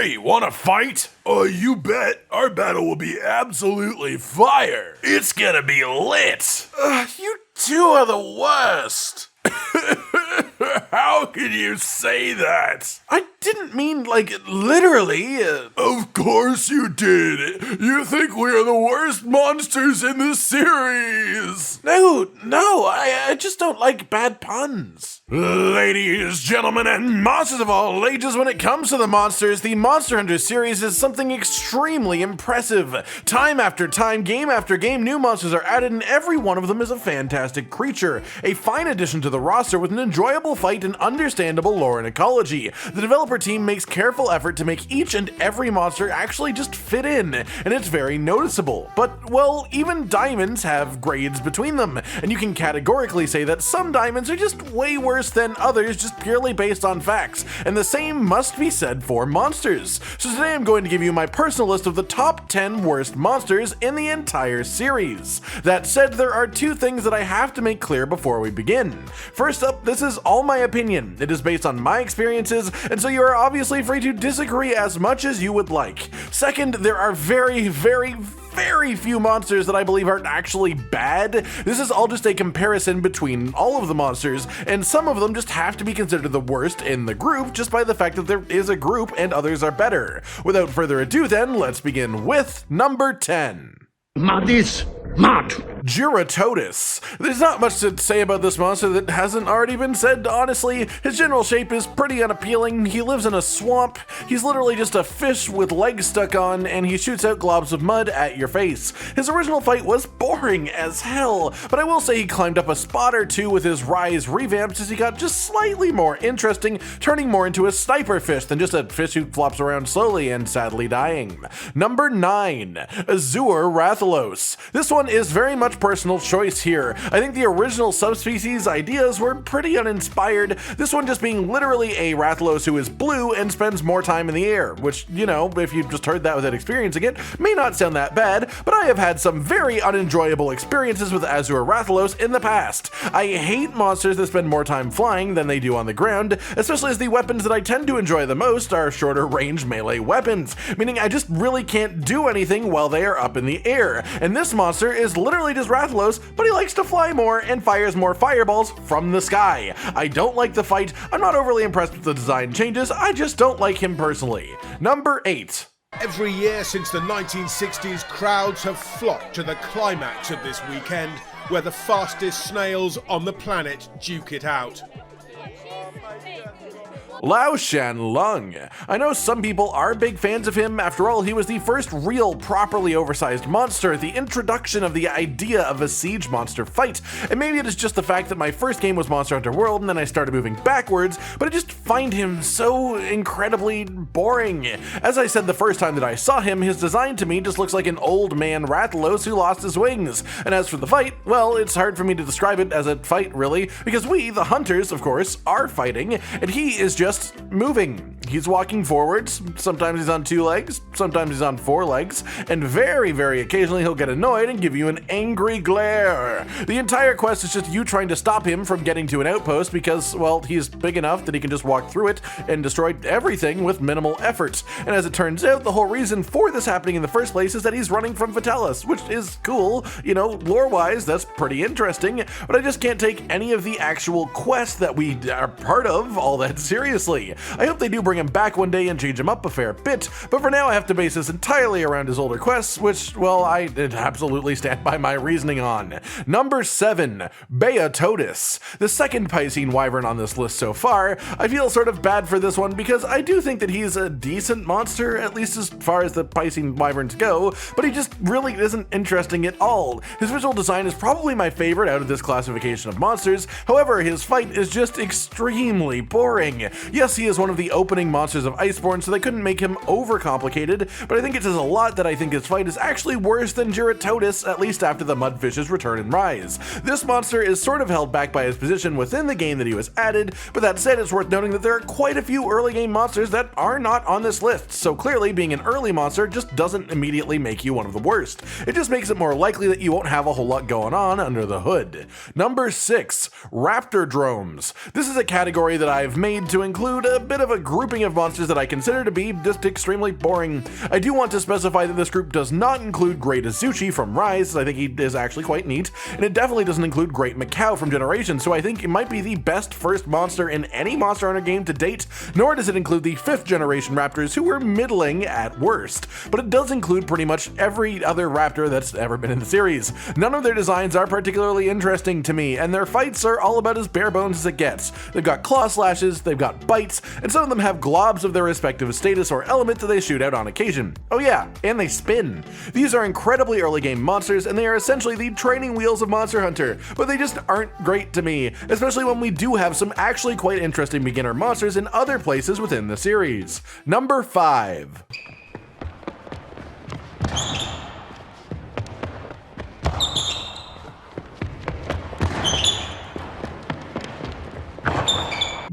Hey, wanna fight? You bet. Our battle will be absolutely fire. It's gonna be lit. You two are the worst. How can you say that? I didn't mean, like, literally. Of course you did. You think we are the worst monsters in the series. No, I just don't like bad puns. Ladies, gentlemen, and monsters of all ages, when it comes to the monsters, the Monster Hunter series is something extremely impressive. Time after time, game after game, new monsters are added, and every one of them is a fantastic creature. A fine addition to the roster with an enjoyable fight and understandable lore and ecology. The developer team makes careful effort to make each and every monster actually just fit in, and it's very noticeable. But, well, even diamonds have grades between them, and you can categorically say that some diamonds are just way worse than others just purely based on facts, and the same must be said for monsters. So today I'm going to give you my personal list of the top 10 worst monsters in the entire series. That said, there are two things that I have to make clear before we begin. First up, this is all my opinion. It is based on my experiences, and so you are obviously free to disagree as much as you would like. Second, there are very few monsters that I believe are actually bad. This is all just a comparison between all of the monsters, and some of them just have to be considered the worst in the group just by the fact that there is a group and others are better. Without further ado then, let's begin with number 10. Mud is mud. Juratotus. There's not much to say about this monster that hasn't already been said, honestly. His general shape is pretty unappealing. He lives in a swamp. He's literally just a fish with legs stuck on, and he shoots out globs of mud at your face. His original fight was boring as hell, but I will say he climbed up a spot or two with his Rise revamps as he got just slightly more interesting, turning more into a sniper fish than just a fish who flops around slowly and sadly dying. Number 9. Azure Rathalos. This one is very much personal choice here. I think the original subspecies ideas were pretty uninspired, this one just being literally a Rathalos who is blue and spends more time in the air, which, you know, if you just heard that without experiencing it, may not sound that bad, but I have had some very unenjoyable experiences with Azure Rathalos in the past. I hate monsters that spend more time flying than they do on the ground, especially as the weapons that I tend to enjoy the most are shorter range melee weapons, meaning I just really can't do anything while they are up in the air, and this monster is literally just Rathalos, but he likes to fly more and fires more fireballs from the sky. I don't like the fight, I'm not overly impressed with the design changes, I just don't like him personally. Number 8. Every year since the 1960s, crowds have flocked to the climax of this weekend, where the fastest snails on the planet duke it out. Lao Shanlung. I know some people are big fans of him, after all he was the first real properly oversized monster, the introduction of the idea of a siege monster fight, and maybe it is just the fact that my first game was Monster Hunter World and then I started moving backwards, but I just find him so incredibly boring. As I said the first time that I saw him, his design to me just looks like an old man Rathalos who lost his wings, and as for the fight, well, it's hard for me to describe it as a fight really, because we, the hunters, of course, are fighting, and he is just moving. He's walking forwards, sometimes he's on 2 legs, sometimes he's on 4 legs, and very occasionally he'll get annoyed and give you an angry glare. The entire quest is just you trying to stop him from getting to an outpost because, well, he's big enough that he can just walk through it and destroy everything with minimal effort. And as it turns out, the whole reason for this happening in the first place is that he's running from Vitalis, which is cool, you know, lore-wise, that's pretty interesting, but I just can't take any of the actual quests that we are part of all that seriously. I hope they do bring him back one day and change him up a fair bit, but for now I have to base this entirely around his older quests, which, well, I absolutely stand by my reasoning on. Number 7. Beatotus. The second Piscine Wyvern on this list so far. I feel sort of bad for this one because I do think that he's a decent monster, at least as far as the Piscine Wyverns go, but he just really isn't interesting at all. His visual design is probably my favorite out of this classification of monsters, however, his fight is just extremely boring. Yes, he is one of the opening monsters of Iceborne, so they couldn't make him overcomplicated, but I think it says a lot that I think his fight is actually worse than Juratotus, at least after the Mudfish's return in Rise. This monster is sort of held back by his position within the game that he was added, but that said, it's worth noting that there are quite a few early game monsters that are not on this list, so clearly being an early monster just doesn't immediately make you one of the worst. It just makes it more likely that you won't have a whole lot going on under the hood. Number 6. Raptor Dromes. This is a category that I've made to include a bit of a grouping grouping of monsters that I consider to be just extremely boring. I do want to specify that this group does not include Great Azuchi from Rise, I think he is actually quite neat, and it definitely doesn't include Great Macau from Generations, so I think it might be the best first monster in any Monster Hunter game to date, nor does it include the 5th generation raptors who were middling at worst, but it does include pretty much every other raptor that's ever been in the series. None of their designs are particularly interesting to me, and their fights are all about as bare bones as it gets. They've got claw slashes, they've got bites, and some of them have globs of their respective status or element that they shoot out on occasion. Oh yeah, and they spin. These are incredibly early game monsters, and they are essentially the training wheels of Monster Hunter, but they just aren't great to me, especially when we do have some actually quite interesting beginner monsters in other places within the series. Number 5.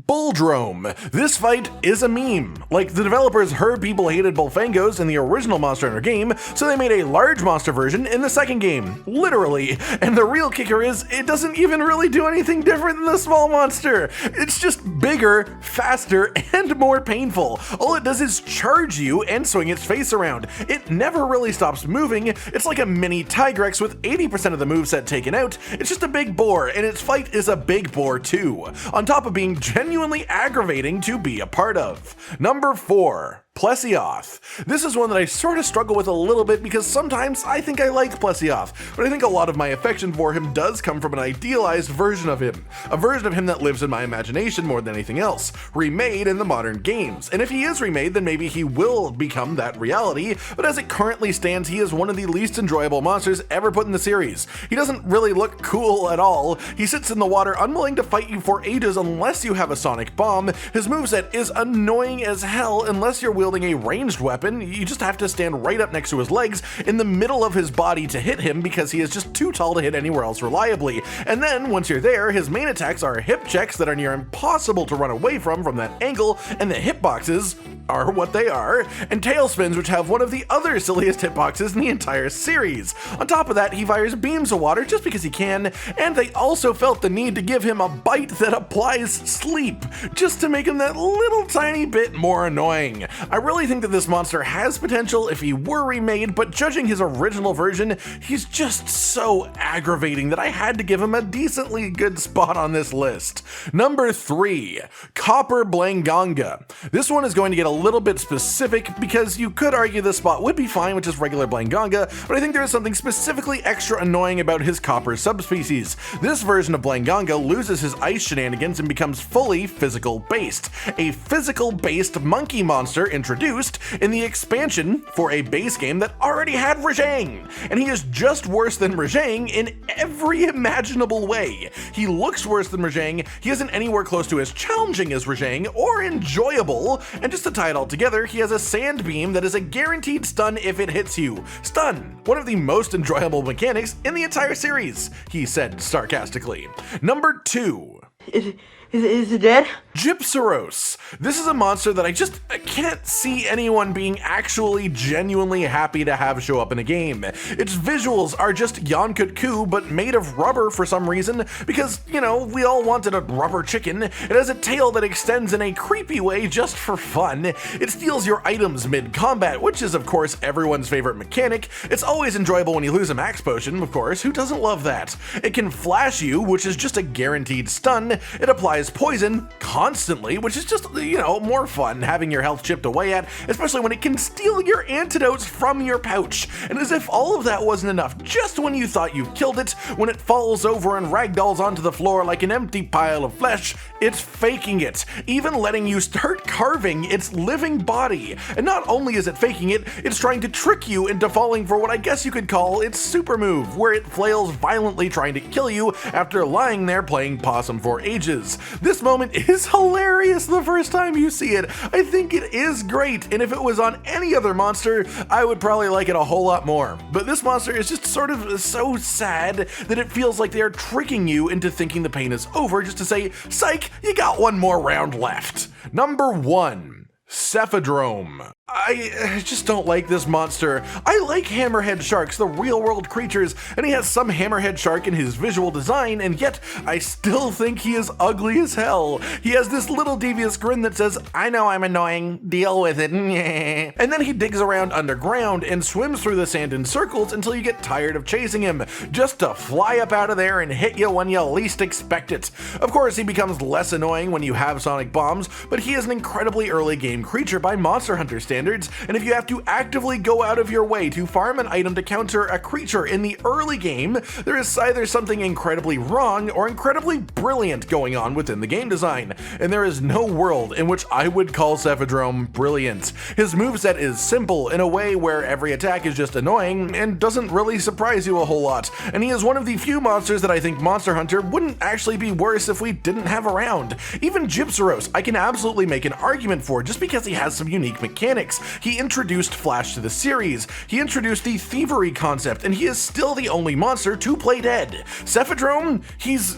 Bulldrome. This fight is a meme. Like, the developers heard people hated Bullfangos in the original Monster Hunter game, so they made a large monster version in the second game. Literally. And the real kicker is, it doesn't even really do anything different than the small monster. It's just bigger, faster, and more painful. All it does is charge you and swing its face around. It never really stops moving. It's like a mini Tigrex with 80% of the moveset taken out. It's just a big boar, and its fight is a big boar too, on top of being genuinely aggravating to be a part of. Number 4. Plesioth. This is one that I sort of struggle with a little bit because sometimes I think I like Plesioth, but I think a lot of my affection for him does come from an idealized version of him. A version of him that lives in my imagination more than anything else, remade in the modern games. And if he is remade, then maybe he will become that reality, but as it currently stands, he is one of the least enjoyable monsters ever put in the series. He doesn't really look cool at all. He sits in the water unwilling to fight you for ages unless you have a sonic bomb. His moveset is annoying as hell unless you're wielding a ranged weapon. You just have to stand right up next to his legs in the middle of his body to hit him because he is just too tall to hit anywhere else reliably. And then once you're there, his main attacks are hip checks that are near impossible to run away from that angle, and the hitboxes are what they are, and tail spins, which have one of the other silliest hitboxes in the entire series. On top of that, he fires beams of water just because he can, and they also felt the need to give him a bite that applies sleep, just to make him that little tiny bit more annoying. I really think that this monster has potential if he were remade, but judging his original version, he's just so aggravating that I had to give him a decently good spot on this list. Number 3, Copper Blanganga. This one is going to get a little bit specific because you could argue this spot would be fine with just regular Blanganga, but I think there is something specifically extra annoying about his copper subspecies. This version of Blanganga loses his ice shenanigans and becomes fully physical based. A physical based monkey monster introduced in the expansion for a base game that already had Rajang, and he is just worse than Rajang in every imaginable way. He looks worse than Rajang, he isn't anywhere close to as challenging as Rajang or enjoyable, and just to tie it all together, he has a sand beam that is a guaranteed stun if it hits you. Stun, one of the most enjoyable mechanics in the entire series, he said sarcastically. Number 2. Is it dead? Gypsaros. This is a monster that I can't see anyone being actually genuinely happy to have show up in a game. Its visuals are just Yonkut-ku, but made of rubber for some reason, because, you know, we all wanted a rubber chicken. It has a tail that extends in a creepy way just for fun. It steals your items mid-combat, which is of course everyone's favorite mechanic. It's always enjoyable when you lose a max potion, of course, who doesn't love that? It can flash you, which is just a guaranteed stun. It applies poison constantly, which is just, you know, more fun having your health chipped away at, especially when it can steal your antidotes from your pouch. And as if all of that wasn't enough, just when you thought you killed it, when it falls over and ragdolls onto the floor like an empty pile of flesh, it's faking it, even letting you start carving its living body. And not only is it faking it, it's trying to trick you into falling for what I guess you could call its super move, where it flails violently trying to kill you after lying there playing possum for ages. This moment is hilarious the first time you see it. I think it is great, and if it was on any other monster, I would probably like it a whole lot more. But this monster is just sort of so sad that it feels like they are tricking you into thinking the pain is over just to say, psych, you got one more round left. Number 1. Cephadrome. I just don't like this monster. I like hammerhead sharks, the real-world creatures, and he has some hammerhead shark in his visual design, and yet I still think he is ugly as hell. He has this little devious grin that says, "I know I'm annoying, deal with it." And then he digs around underground and swims through the sand in circles until you get tired of chasing him, just to fly up out of there and hit you when you least expect it. Of course, he becomes less annoying when you have sonic bombs, but he is an incredibly early game creature by Monster Hunter standards, and if you have to actively go out of your way to farm an item to counter a creature in the early game, there is either something incredibly wrong or incredibly brilliant going on within the game design, and there is no world in which I would call Cephadrome brilliant. His moveset is simple in a way where every attack is just annoying and doesn't really surprise you a whole lot, and he is one of the few monsters that I think Monster Hunter wouldn't actually be worse if we didn't have around. Even Gypsyros I can absolutely make an argument for just because he has some unique mechanics. He introduced Flash to the series, he introduced the thievery concept, and he is still the only monster to play dead. Cephadrome, he's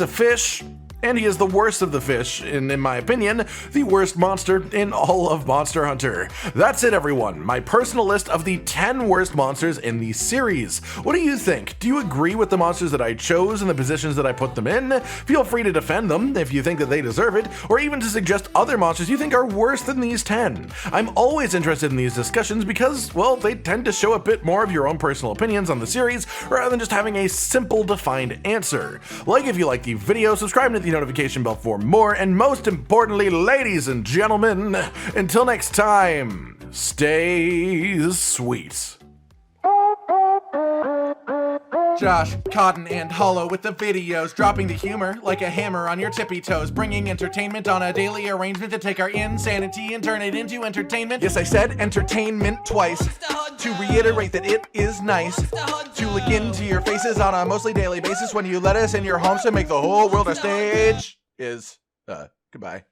a fish. And he is the worst of the fish, and in my opinion, the worst monster in all of Monster Hunter. That's it, everyone. My personal list of the 10 worst monsters in the series. What do you think? Do you agree with the monsters that I chose and the positions that I put them in? Feel free to defend them if you think that they deserve it, or even to suggest other monsters you think are worse than these 10. I'm always interested in these discussions because, well, they tend to show a bit more of your own personal opinions on the series, rather than just having a simple defined answer. Like if you like the video, subscribe and hit the notification bell for more, and most importantly, ladies and gentlemen, until next time, stay sweet. Josh, Cotton, and Hollow with the videos, dropping the humor like a hammer on your tippy toes, bringing entertainment on a daily arrangement to take our insanity and turn it into entertainment. Yes, I said entertainment twice, to reiterate that it is nice to look into your faces on a mostly daily basis when you let us in your homes to make the whole world a stage. Goodbye.